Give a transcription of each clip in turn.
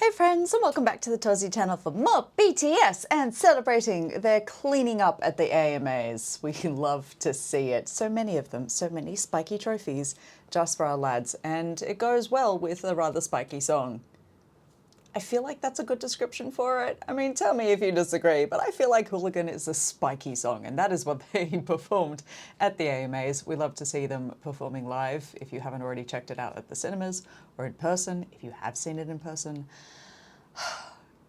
Hey friends, and welcome back to the Tozzy channel for more BTS and celebrating their cleaning up at the AMAs. We love to see it. So many of them, so many spiky trophies just for our lads, and it goes well with a rather spiky song. I feel like that's a good description for it. I mean, tell me if you disagree, but I feel like Hooligan is a spiky song, and that is what they performed at the AMAs. We love to see them performing live. If you haven't already checked it out at the cinemas or in person, if you have seen it in person,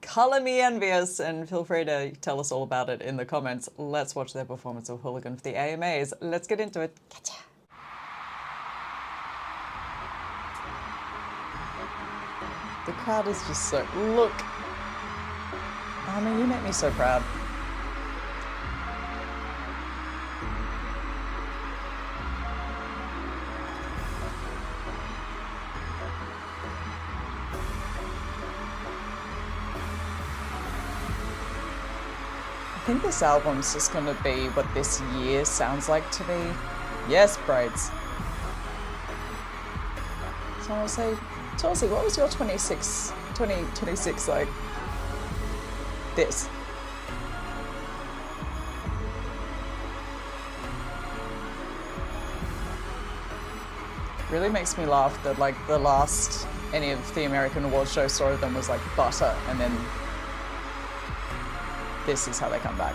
colour me envious, and feel free to tell us all about it in the comments. Let's watch their performance of Hooligan for the AMAs. Let's get into it. Catcha! The crowd is just so... Look! Army, you make me so proud. I think this album's just going to be what this year sounds like to me. Yes, braids. So I'll say, Tozzy, what was your 2026 like? This. Really makes me laugh that like the last any of the American award show saw of them was like butter, and then this is how they come back.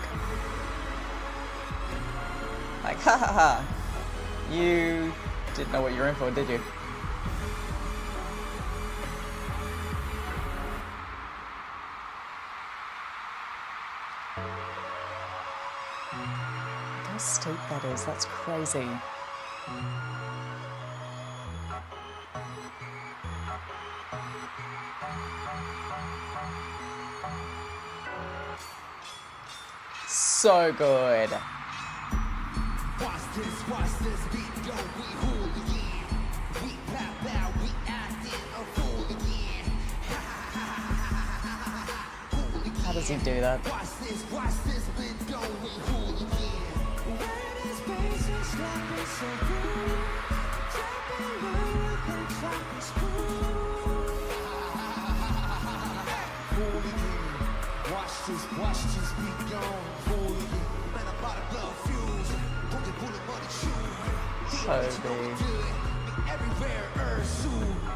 Like, ha ha ha. You didn't know what you were in for, did you? How steep that is, that's crazy. So good. Watch this beat go, we hooligan. We pop out, we acting a fool again. How does he do that? Watch this beat go, we hooligan. Where this bass is slapping so good. Jumping with and trying to screw. Hooligan. Watch this beat go, hooligan. Man, I'm about to blow fuse. So big. Everywhere,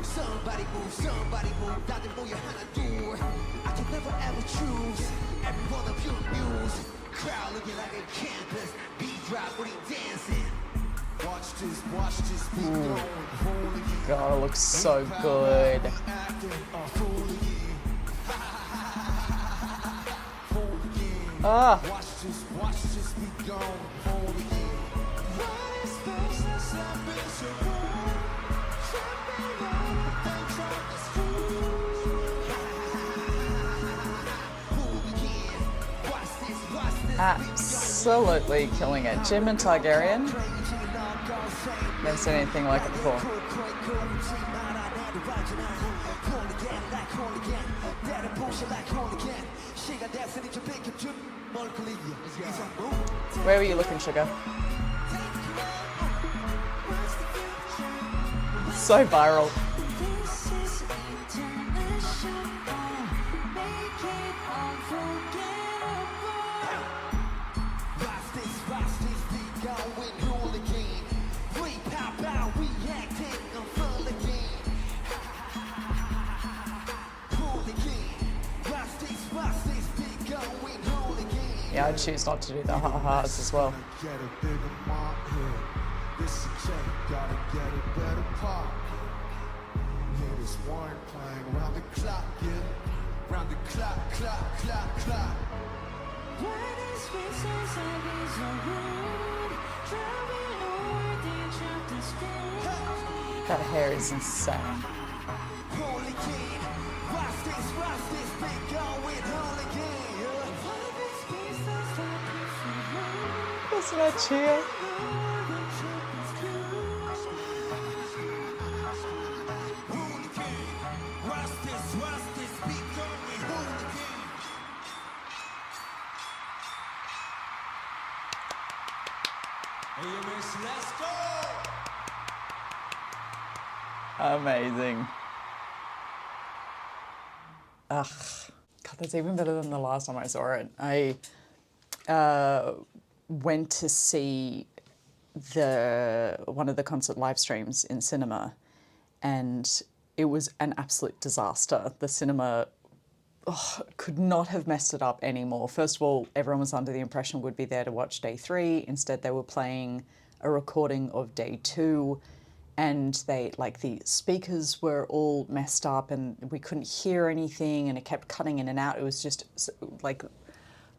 somebody move, down the move, I can never ever choose. Every one of your news, crowd looking like a campus, beat drop when he dancing. Watch this beat going, hooligan. God, it looks so good. Ah. Watch this beat going, hooligan. Absolutely killing it. Jim and Targaryen. Never seen anything like it before. Where were you looking, Sugar? So viral. Yeah, I'd choose not to do the ha-has as well. That hair is insane. Isn't that chill? Let's go! Amazing. God, that's even better than the last time I saw it. I went to see one of the concert live streams in cinema, and it was an absolute disaster. The cinema could not have messed it up anymore. First of all, everyone was under the impression we'd be there to watch day 3. Instead, they were playing a recording of day 2, and the speakers were all messed up, and we couldn't hear anything, and it kept cutting in and out. It was just like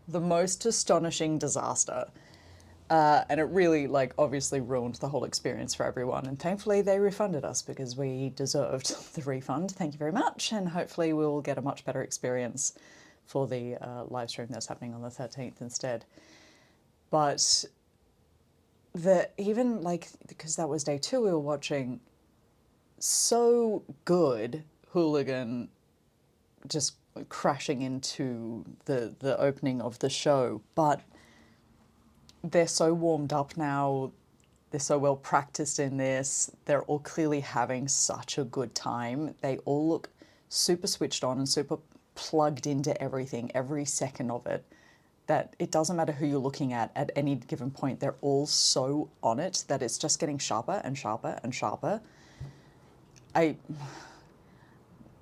the most astonishing disaster. And it really, obviously ruined the whole experience for everyone. And thankfully, they refunded us because we deserved the refund. Thank you very much. And hopefully, we'll get a much better experience for the live stream that's happening on the 13th instead. But because that was day 2, we were watching so good Hooligan just crashing into the opening of the show. But they're so warmed up now, they're so well practiced in this, they're all clearly having such a good time. They all look super switched on and super plugged into everything, every second of it, that it doesn't matter who you're looking at any given point, they're all so on it that it's just getting sharper and sharper and sharper.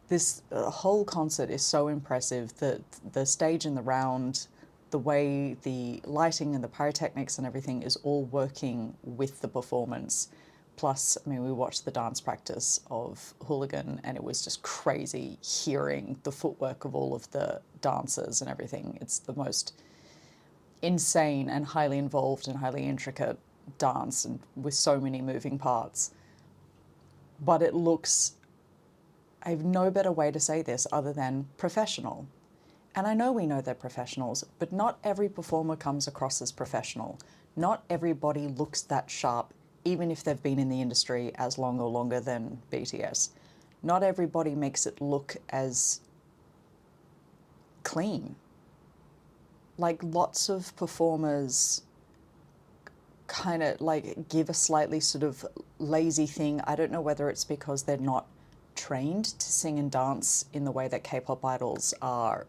This whole concert is so impressive. The stage in the round, the way the lighting and the pyrotechnics and everything is all working with the performance. Plus, I mean, we watched the dance practice of Hooligan, and it was just crazy hearing the footwork of all of the dancers and everything. It's the most insane and highly involved and highly intricate dance, and with so many moving parts. But it looks, I have no better way to say this other than professional. And I know we know they're professionals, but not every performer comes across as professional. Not everybody looks that sharp, even if they've been in the industry as long or longer than BTS. Not everybody makes it look as clean. Lots of performers kind of give a slightly sort of lazy thing. I don't know whether it's because they're not trained to sing and dance in the way that K-pop idols are,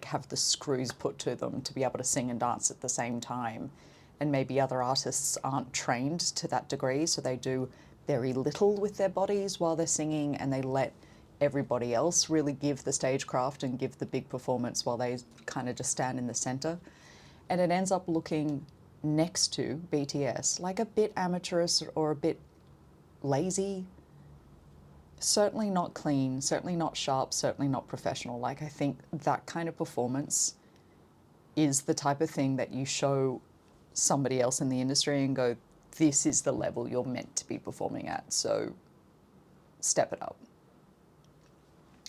have the screws put to them to be able to sing and dance at the same time. And maybe other artists aren't trained to that degree, so they do very little with their bodies while they're singing, and they let everybody else really give the stagecraft and give the big performance while they kind of just stand in the center. And it ends up looking, next to BTS, like a bit amateurish or a bit lazy. Certainly not clean, certainly not sharp, certainly not professional. I think that kind of performance is the type of thing that you show somebody else in the industry and go, this is the level you're meant to be performing at, so step it up.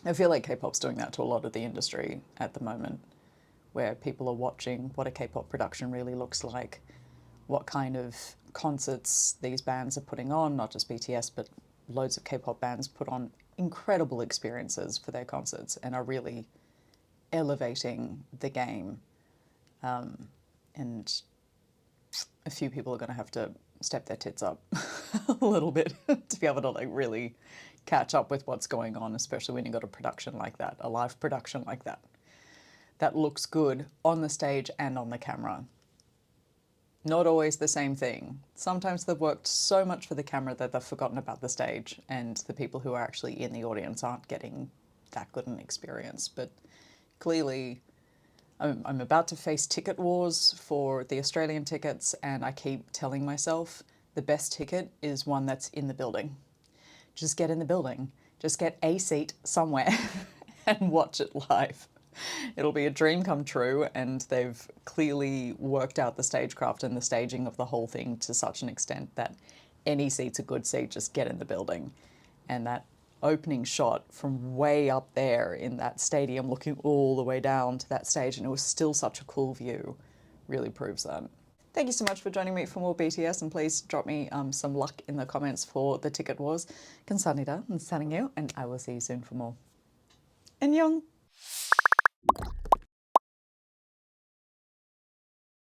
I feel like K-pop's doing that to a lot of the industry at the moment, where people are watching what a K-pop production really looks like, what kind of concerts these bands are putting on, not just BTS, but loads of K-pop bands put on incredible experiences for their concerts and are really elevating the game. And a few people are going to have to step their tits up a little bit to be able to really catch up with what's going on, especially when you've got a production like that, a live production like that, that looks good on the stage and on the camera. Not always the same thing. Sometimes they've worked so much for the camera that they've forgotten about the stage, and the people who are actually in the audience aren't getting that good an experience. But clearly, I'm about to face ticket wars for the Australian tickets, and I keep telling myself the best ticket is one that's in the building. Just get in the building. Just get a seat somewhere and watch it live. It'll be a dream come true, and they've clearly worked out the stagecraft and the staging of the whole thing to such an extent that any seat's a good seat, just get in the building. And that opening shot from way up there in that stadium looking all the way down to that stage, and it was still such a cool view, really proves that. Thank you so much for joining me for more BTS, and please drop me some luck in the comments for the ticket wars. 감사합니다. and I will see you soon for more. 안녕!